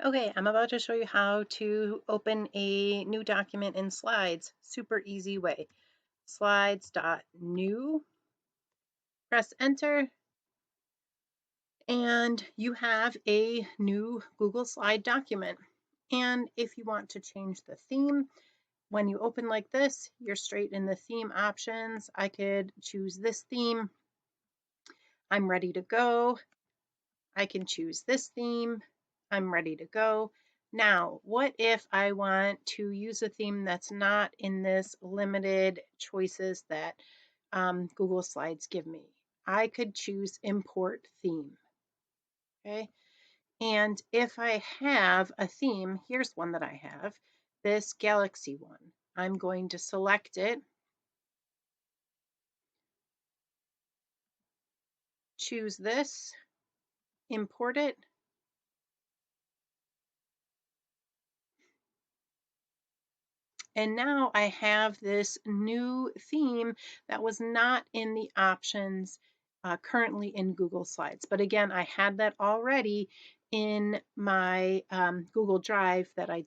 Okay, I'm about to show you how to open a new document in Slides. Super easy way. Slides.new. Press enter and you have a new Google Slide document. And if you want to change the theme, when you open like this, you're straight in the theme options. I could choose this theme. I'm ready to go. I can choose this theme. I'm ready to go. Now, what if I want to use a theme that's not in this limited choices that Google Slides give me? I could choose import theme, okay? And if I have a theme, here's one that I have, this galaxy one. I'm going to select it, choose this, import it, and now I have this new theme that was not in the options currently in Google Slides. But again, I had that already in my Google Drive that I